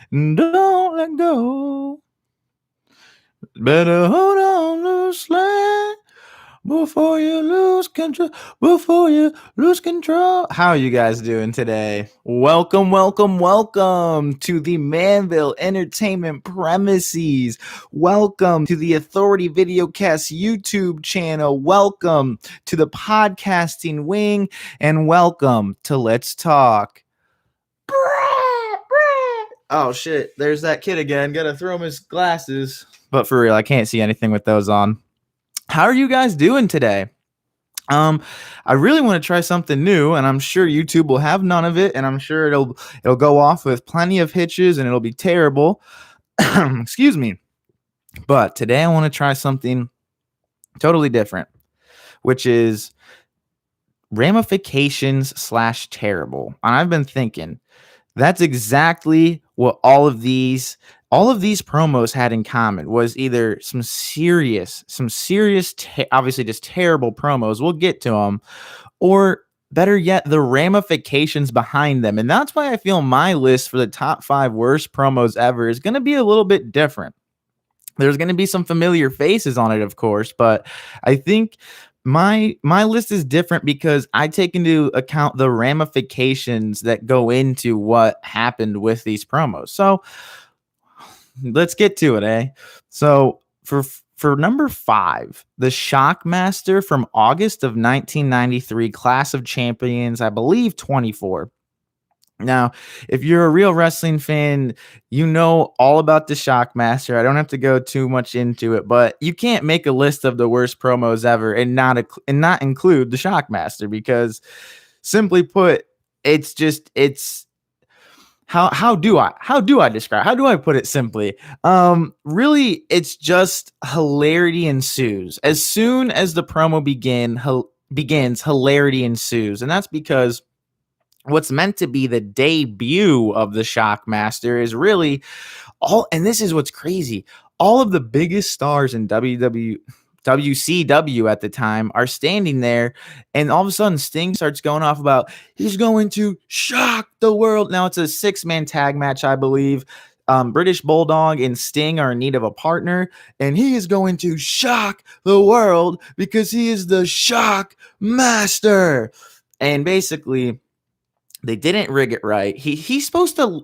Don't let go. Better hold on loosely before you lose control. Before you lose control. How are you guys doing today? Welcome to the Manville Entertainment Premises. Welcome to the Authority Videocast YouTube channel. Welcome to the podcasting wing, and welcome to Let's Talk. Oh shit, there's that kid again. Gotta throw him his glasses. But for real, I can't see anything with those on. How are you guys doing today? I really want to try something new, and I'm sure YouTube will have none of it, and I'm sure it'll go off with plenty of hitches and it'll be terrible. Excuse me. But today I want to try something totally different, which is ramifications / terrible. And I've been thinking that's exactly what all of these promos had in common, was either some serious, obviously just terrible promos. We'll get to them, or better yet, the ramifications behind them. And that's why I feel my list for the top 5 worst promos ever is going to be a little bit different. There's going to be some familiar faces on it, of course, but I think my list is different because I take into account the ramifications that go into what happened with these promos. So let's get to it, eh? So for number 5, the Shockmaster from August of 1993, Clash of Champions, I believe 24. Now, if you're a real wrestling fan, you know all about the Shockmaster. I don't have to go too much into it, but you can't make a list of the worst promos ever and not include the Shockmaster, because simply put, it's how do I describe? How do I put it simply? Really, it's just hilarity ensues. As soon as the promo begins, hilarity ensues, and that's because what's meant to be the debut of the Shockmaster is really and this is what's crazy. All of the biggest stars in WCW at the time are standing there, and all of a sudden Sting starts going off about he's going to shock the world. Now it's a 6-man tag match, I believe. British Bulldog and Sting are in need of a partner, and he is going to shock the world because he is the Shockmaster. And basically, they didn't rig it right. He's supposed to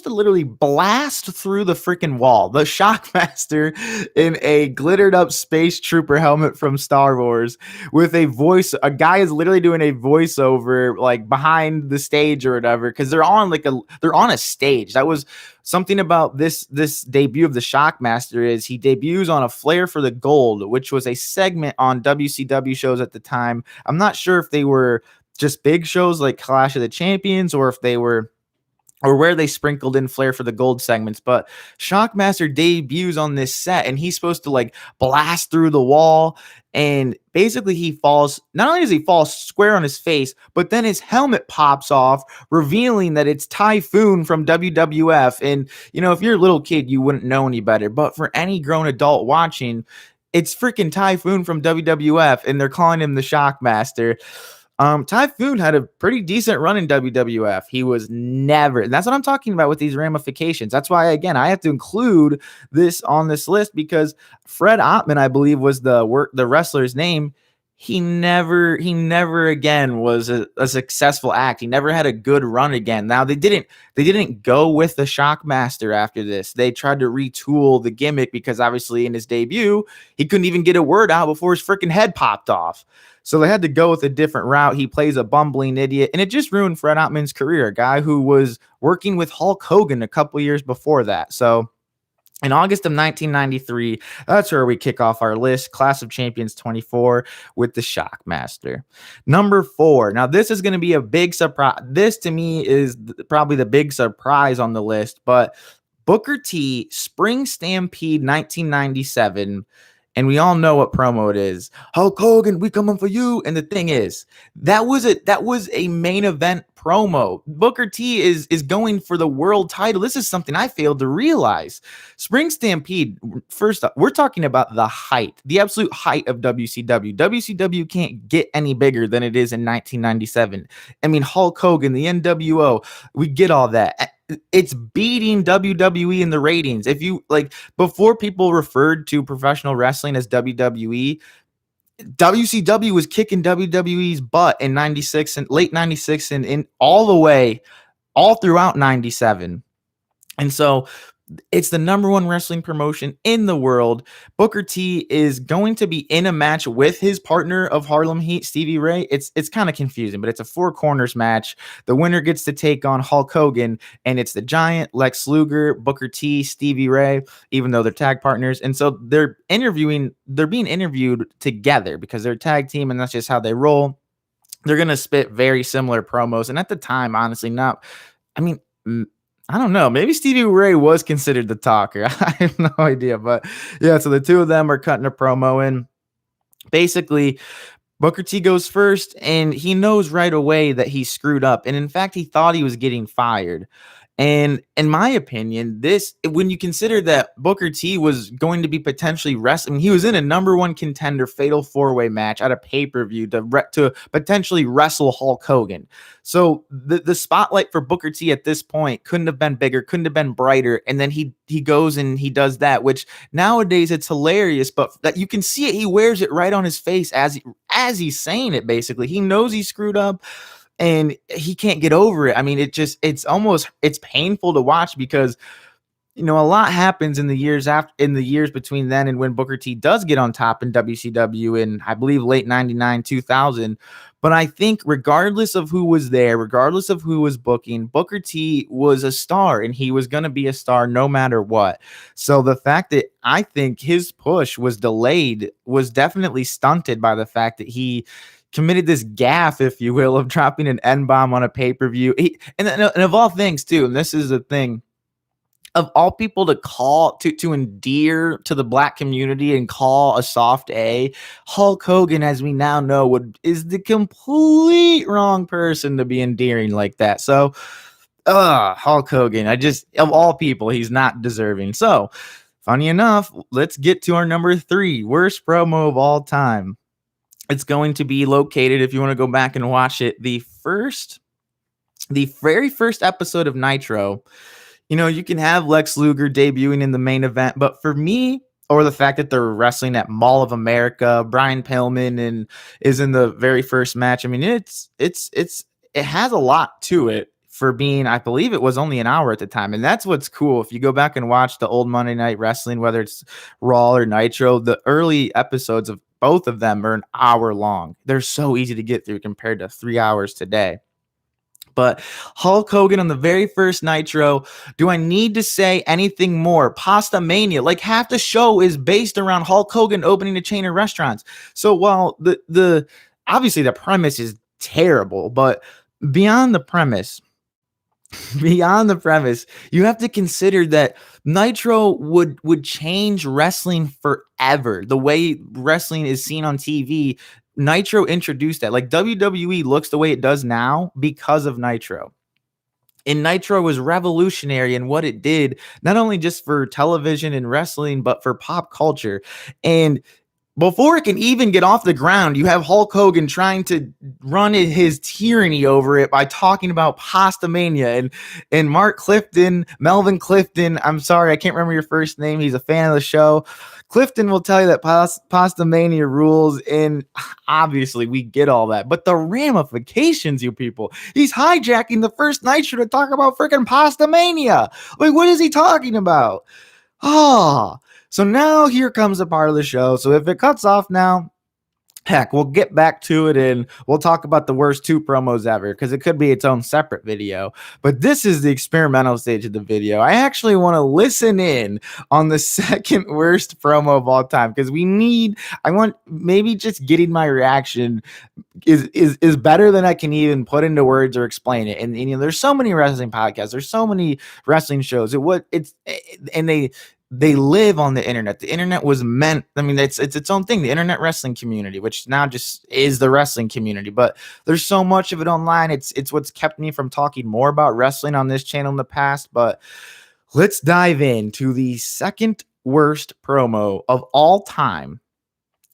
literally blast through the freaking wall. The Shockmaster in a glittered up space trooper helmet from Star Wars with a voice. A guy is literally doing a voiceover like behind the stage or whatever, because they're on a stage. That was something about this debut of the Shockmaster is he debuts on a Flair for the Gold, which was a segment on WCW shows at the time. I'm not sure if they were just big shows like Clash of the Champions, or if they were, or where they sprinkled in Flair for the Gold segments. But Shockmaster debuts on this set, and he's supposed to like blast through the wall, and basically he falls. Not only does he fall square on his face, but then his helmet pops off, revealing that it's Typhoon from WWF. And you know, if you're a little kid, you wouldn't know any better, but for any grown adult watching, it's freaking Typhoon from WWF, and they're calling him the Shockmaster. Typhoon had a pretty decent run in WWF. He was never, and that's what I'm talking about with these ramifications. That's why, again, I have to include this on this list, because Fred Ottman, I believe, was the wrestler's name. He never again was a successful act. He never had a good run again. Now they didn't go with the Shockmaster after this. They tried to retool the gimmick, because obviously in his debut, he couldn't even get a word out before his freaking head popped off. So they had to go with a different route. He plays a bumbling idiot, and it just ruined Fred Ottman's career, a guy who was working with Hulk Hogan a couple years before that. So in August of 1993, that's where we kick off our list, Clash of Champions 24 with the Shockmaster. Number 4. Now, this is going to be a big surprise. This, to me, is probably the big surprise on the list, but Booker T, Spring Stampede 1997. And we all know what promo it is. Hulk Hogan, we coming for you. And the thing is, that was a main event promo. Booker T is going for the world title. This is something I failed to realize. Spring Stampede, first up, we're talking about the absolute height of WCW. WCW can't get any bigger than it is in 1997. I mean, Hulk Hogan, the NWO, we get all that. it's beating WWE in the ratings. If you like, before people referred to professional wrestling as WWE, WCW was kicking WWE's butt in 96 and late 96 and in all the way all throughout 97. And so it's the number one wrestling promotion in the world. Booker T is going to be in a match with his partner of Harlem Heat, Stevie Ray. It's kind of confusing, but it's a four corners match. The winner gets to take on Hulk Hogan, and it's the Giant, Lex Luger, Booker T, Stevie Ray, even though they're tag partners. And so they're being interviewed together because they're a tag team, and that's just how they roll. They're going to spit very similar promos. And at the time, honestly, I mean, I don't know. Maybe Stevie Ray was considered the talker. I have no idea. But yeah, so the two of them are cutting a promo, and basically Booker T goes first, and he knows right away that he screwed up. And in fact, he thought he was getting fired. And in my opinion, when you consider that Booker T was going to be potentially wrestling, he was in a number one contender fatal four-way match at a pay-per-view to potentially wrestle Hulk Hogan. So the spotlight for Booker T at this point couldn't have been bigger, couldn't have been brighter. And then he goes and he does that, which nowadays it's hilarious, but that you can see it. He wears it right on his face as he's saying it. Basically, he knows he screwed up, and he can't get over it. I mean, it's painful to watch because, a lot happens in the years between then and when Booker T does get on top in WCW in, I believe, late 99, 2000. But I think regardless of who was there, regardless of who was booking, Booker T was a star, and he was going to be a star no matter what. So the fact that I think his push was delayed was definitely stunted by the fact that he committed this gaffe, if you will, of dropping an N-bomb on a pay-per-view. And of all things, too, and this is the thing, of all people to call to endear to the black community and call a soft A, Hulk Hogan, as we now know, is the complete wrong person to be endearing like that. So, Hulk Hogan, of all people, he's not deserving. So, funny enough, let's get to our number 3 worst promo of all time. It's going to be located, if you want to go back and watch it, the very first episode of Nitro. You can have Lex Luger debuting in the main event, but for me, or the fact that they're wrestling at Mall of America, Brian Pillman is in the very first match. I mean, it has a lot to it for being, I believe it was only an hour at the time. And that's what's cool. If you go back and watch the old Monday Night Wrestling, whether it's Raw or Nitro, the early episodes of both of them are an hour long. They're so easy to get through compared to 3 hours today. But Hulk Hogan on the very first Nitro, do I need to say anything more? Pasta Mania, like half the show is based around Hulk Hogan opening a chain of restaurants. So while the obviously the premise is terrible, but beyond the premise, you have to consider that Nitro would change wrestling forever. The way wrestling is seen on TV, Nitro introduced that. Like WWE looks the way it does now because of Nitro. And Nitro was revolutionary in what it did, not only just for television and wrestling, but for pop culture. And before it can even get off the ground, you have Hulk Hogan trying to run his tyranny over it by talking about Pasta Mania and Melvin Clifton. I'm sorry, I can't remember your first name. He's a fan of the show. Clifton will tell you that Pasta Mania rules, and obviously we get all that. But the ramifications, you people, he's hijacking the first Nitro to talk about freaking Pasta Mania. Like, what is he talking about? So now here comes a part of the show. So if it cuts off now, heck, we'll get back to it and we'll talk about the worst 2 promos ever, because it could be its own separate video. But this is the experimental stage of the video. I actually want to listen in on the second worst promo of all time, because I want maybe just getting my reaction is better than I can even put into words or explain it. And there's so many wrestling podcasts, there's so many wrestling shows. They live on the internet. The internet was meant, I mean, it's its own thing, the internet wrestling community, which now just is the wrestling community. But there's so much of it online. It's what's kept me from talking more about wrestling on this channel in the past. But let's dive into the second worst promo of all time.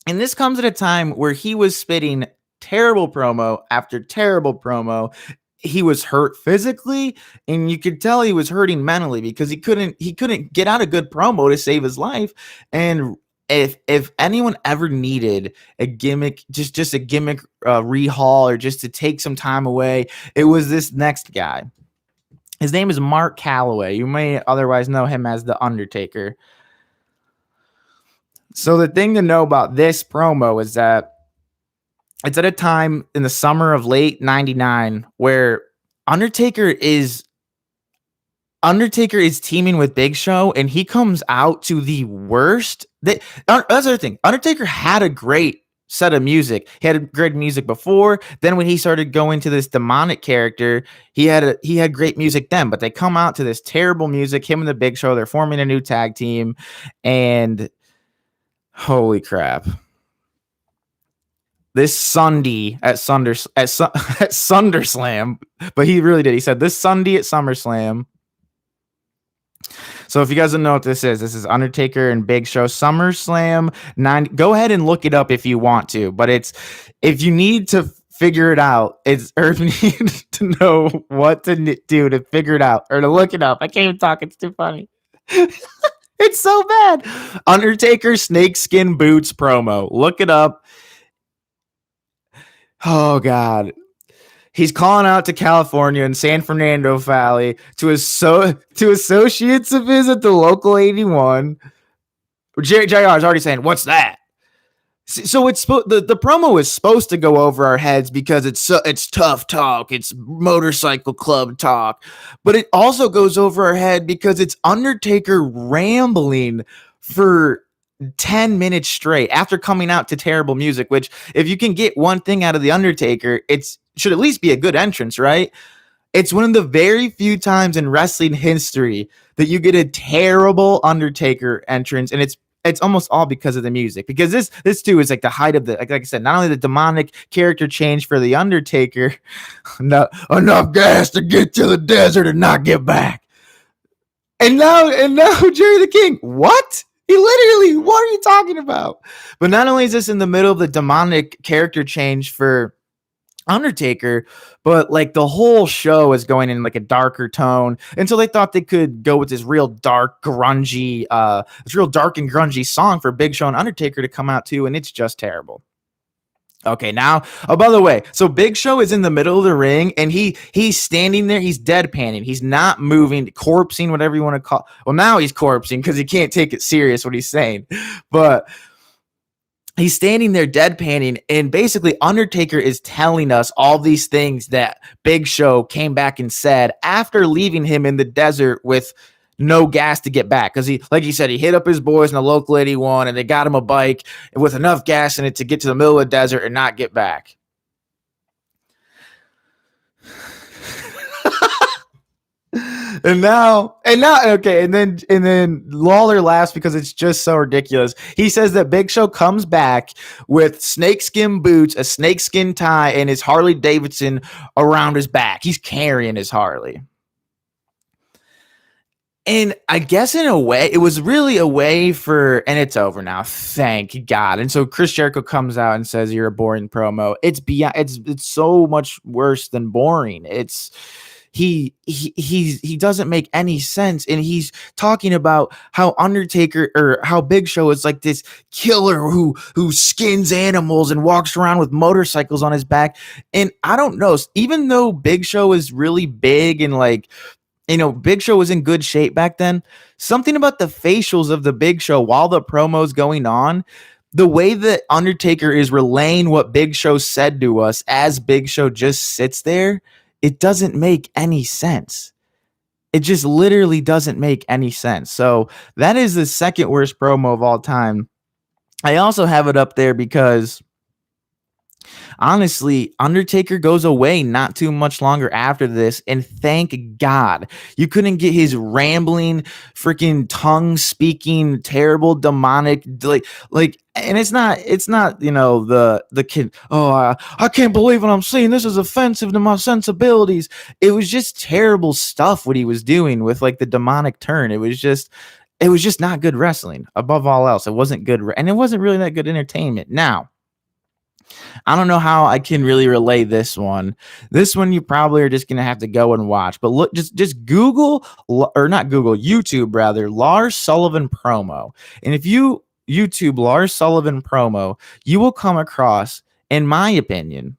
And this comes at a time where he was spitting terrible promo after terrible promo. he was hurt physically, and you could tell he was hurting mentally because he couldn't get out a good promo to save his life. And if anyone ever needed a gimmick, just a gimmick rehaul, or just to take some time away, it was this next guy. His name is Mark Calloway. You may otherwise know him as The Undertaker. So the thing to know about this promo is that it's at a time in the summer of late 99 where Undertaker is teaming with Big Show, and he comes out to the worst. That's the other thing. Undertaker had a great set of music. He had great music before. Then when he started going to this demonic character, he had great music then. But they come out to this terrible music. Him and the Big Show, they're forming a new tag team, and holy crap! This Sunday at SummerSlam, but he really did. He said this Sunday at SummerSlam. So if you guys don't know what this is Undertaker and Big Show SummerSlam 9. Go ahead and look it up if you want to, but if you need to figure it out, or if you need to know what to do to figure it out or to look it up. I can't even talk. It's too funny. It's so bad. Undertaker snakeskin boots promo. Look it up. Oh God. He's calling out to California and San Fernando Valley to associates of his at the local 81. JR is already saying, "What's that?" So it's the promo is supposed to go over our heads because it's tough talk, it's motorcycle club talk, but it also goes over our head because it's Undertaker rambling for 10 minutes straight after coming out to terrible music, which if you can get one thing out of the Undertaker, it should at least be a good entrance, right? It's one of the very few times in wrestling history that you get a terrible Undertaker entrance, and it's almost all because of the music. Because this too is like the height of the like I said, not only the demonic character change for the Undertaker, enough gas to get to the desert and not get back. And now Jerry the King, what? He literally, what are you talking about? But not only is this in the middle of the demonic character change for Undertaker, but like the whole show is going in like a darker tone until they thought they could go with this real dark and grungy song for Big Show and Undertaker to come out to, and it's just terrible. Okay, now, by the way, so Big Show is in the middle of the ring, and he's standing there, he's deadpanning, he's not moving, corpsing, whatever you want to call. Well, now he's corpsing because he can't take it serious what he's saying, but he's standing there deadpanning, and basically Undertaker is telling us all these things that Big Show came back and said after leaving him in the desert with no gas to get back. Because like he said, he hit up his boys in the local 81 and they got him a bike with enough gas in it to get to the middle of the desert and not get back. And then Lawler laughs because it's just so ridiculous. He says that Big Show comes back with snakeskin boots, a snakeskin tie, and his Harley Davidson around his back. He's carrying his Harley. And I guess in a way, it was really a way and it's over now. Thank God. And so Chris Jericho comes out and says, "You're a boring promo." It's so much worse than boring. He doesn't make any sense, and he's talking about how Undertaker or how Big Show is like this killer who skins animals and walks around with motorcycles on his back. And I don't know, even though Big Show is really big and like, you know, Big Show was in good shape back then, something about the facials of the Big Show while the promo's going on, the way that Undertaker is relaying what Big Show said to us as Big Show just sits there, it doesn't make any sense. It just literally doesn't make any sense. So that is the second worst promo of all time. I also have it up there because honestly, Undertaker goes away not too much longer after this, and thank God. You couldn't get his rambling, freaking tongue-speaking, terrible, demonic, and it's not, you know, the kid, I can't believe what I'm seeing. This is offensive to my sensibilities. It was just terrible stuff what he was doing with like the demonic turn. It was just not good wrestling. Above all else, it wasn't good, and it wasn't really that good entertainment. Now, I don't know how I can really relay this one. This one you probably are just gonna have to go and watch. But look, just Google, or not Google, YouTube rather, Lars Sullivan promo. And if you YouTube Lars Sullivan promo, you will come across, in my opinion,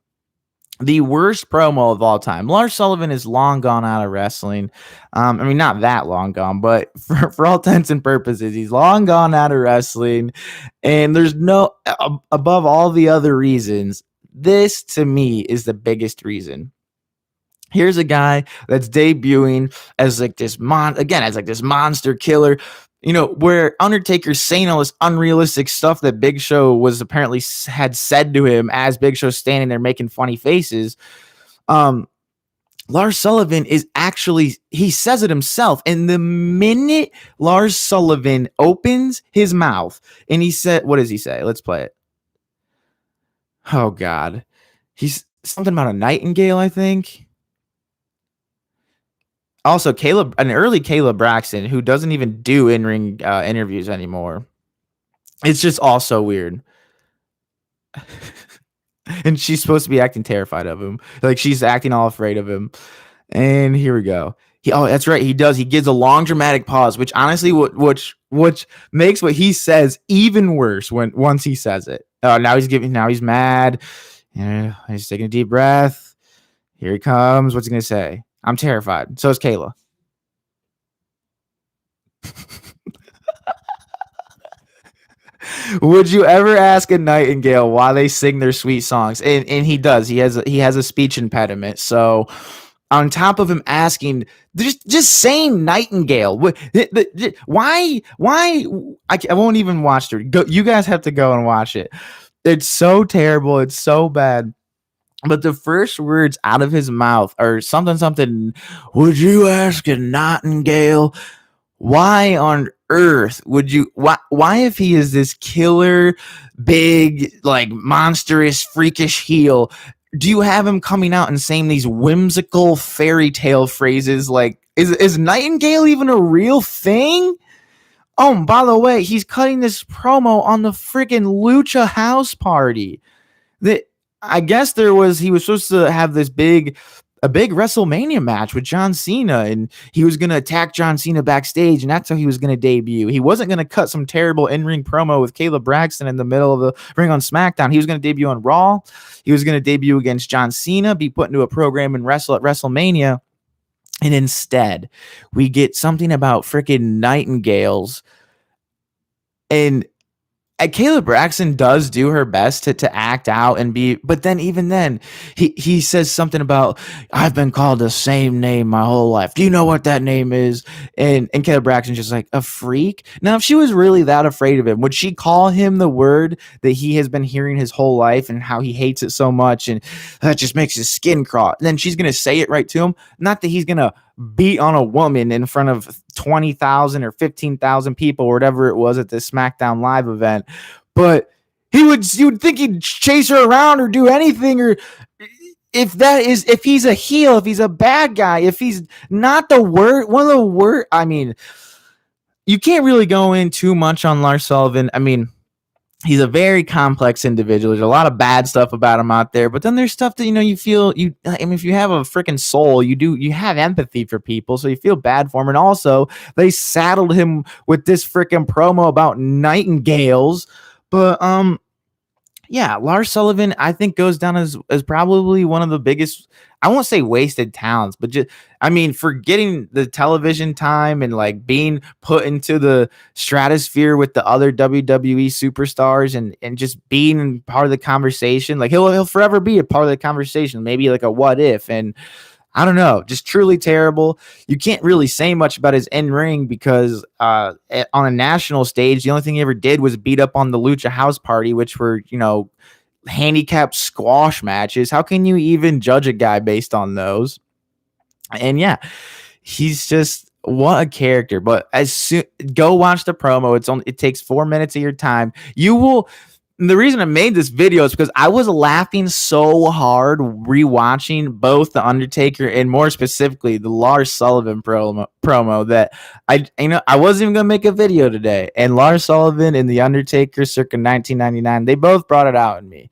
the worst promo of all time. Lars Sullivan is long gone out of wrestling. I mean, not that long gone, but for all intents and purposes, he's long gone out of wrestling. And there's no, above all the other reasons, this to me is the biggest reason. Here's a guy that's debuting as like this as like this monster killer, you know, where Undertaker's saying all this unrealistic stuff that Big Show was apparently had said to him as Big Show standing there making funny faces. Lars Sullivan is actually, he says it himself. And the minute Lars Sullivan opens his mouth and he said, what does he say? Let's play it. Oh God. He's something about a nightingale, I think. Also, an early Kayla Braxton, who doesn't even do in-ring interviews anymore. It's just all so weird. And she's supposed to be acting terrified of him. Like, she's acting all afraid of him. And here we go. That's right. He does. He gives a long dramatic pause, which honestly, which makes what he says even worse once he says it. Now he's mad. He's taking a deep breath. Here he comes. What's he going to say? I'm terrified. So is Kayla. Would you ever ask a nightingale why they sing their sweet songs? And he does. He has a speech impediment. So on top of him asking, just saying nightingale. Why? I won't even watch it. You guys have to go and watch it. It's so terrible. It's so bad. But the first words out of his mouth are something. Would you ask a nightingale? Why on earth would you? Why if he is this killer, big, like monstrous, freakish heel, do you have him coming out and saying these whimsical fairy tale phrases like, is nightingale even a real thing? Oh, by the way, he's cutting this promo on the freaking Lucha House Party. I guess he was supposed to have a big WrestleMania match with John Cena, and he was going to attack John Cena backstage, and that's how he was going to debut. He wasn't going to cut some terrible in-ring promo with Kayla Braxton in the middle of the ring on SmackDown. He was going to debut on Raw. He was going to debut against John Cena, be put into a program and wrestle at WrestleMania. And instead, we get something about freaking nightingales. And Kayla Braxton does do her best to act out and be, but then even then, he says something about, I've been called the same name my whole life. Do you know what that name is? And Kayla Braxton's just like, a freak? Now, if she was really that afraid of him, would she call him the word that he has been hearing his whole life and how he hates it so much and that just makes his skin crawl? And then she's going to say it right to him. Not that he's going to beat on a woman in front of 20,000 or 15,000 people or whatever it was at this SmackDown Live event, but you would think he'd chase her around or do anything. Or if he's a heel, if he's a bad guy, if he's not one of the worst, I mean, you can't really go in too much on Lars Sullivan. I mean, he's a very complex individual. There's a lot of bad stuff about him out there, but then there's stuff that, you feel, if you have a freaking soul, you have empathy for people, so you feel bad for him. And also, they saddled him with this freaking promo about nightingales. But, yeah, Lars Sullivan, I think, goes down as probably one of the biggest, I won't say wasted talents, but for getting the television time and like being put into the stratosphere with the other WWE superstars and just being part of the conversation. Like he'll forever be a part of the conversation, maybe like a what if. And I don't know, just truly terrible. You can't really say much about his in-ring because on a national stage, the only thing he ever did was beat up on the Lucha House Party, which were, handicapped squash matches. How can you even judge a guy based on those? And yeah, he's just, what a character. But go watch the promo. It takes 4 minutes of your time. The reason I made this video is because I was laughing so hard rewatching both The Undertaker and more specifically the Lars Sullivan promo that I wasn't even going to make a video today. And Lars Sullivan and The Undertaker circa 1999, they both brought it out in me.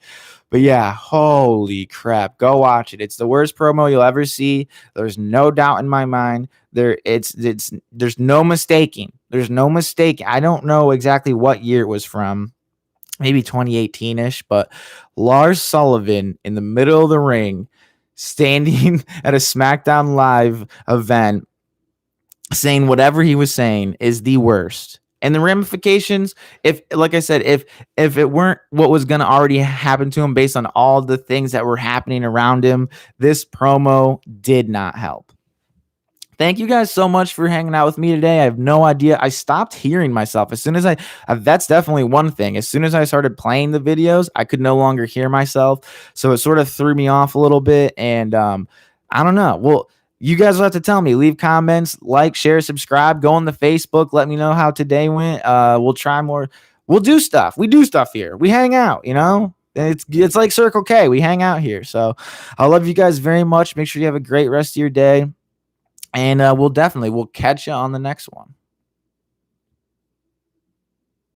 But yeah, holy crap, go watch it. It's the worst promo you'll ever see. There's no doubt in my mind. It's there's no mistaking. There's no mistake. I don't know exactly what year it was from. Maybe 2018ish, but Lars Sullivan in the middle of the ring, standing at a SmackDown Live event, saying whatever he was saying is the worst. And the ramifications, if like I said, if it weren't what was going to already happen to him based on all the things that were happening around him, this promo did not help. Thank you guys so much for hanging out with me today. I have no idea. I stopped hearing myself as soon as that's definitely one thing. As soon as I started playing the videos, I could no longer hear myself. So it sort of threw me off a little bit. And I don't know. Well, you guys will have to tell me. Leave comments, like, share, subscribe, go on the Facebook. Let me know how today went. We'll try more. We'll do stuff. We do stuff here. We hang out, you know? It's like Circle K. We hang out here. So I love you guys very much. Make sure you have a great rest of your day. And we'll catch you on the next one.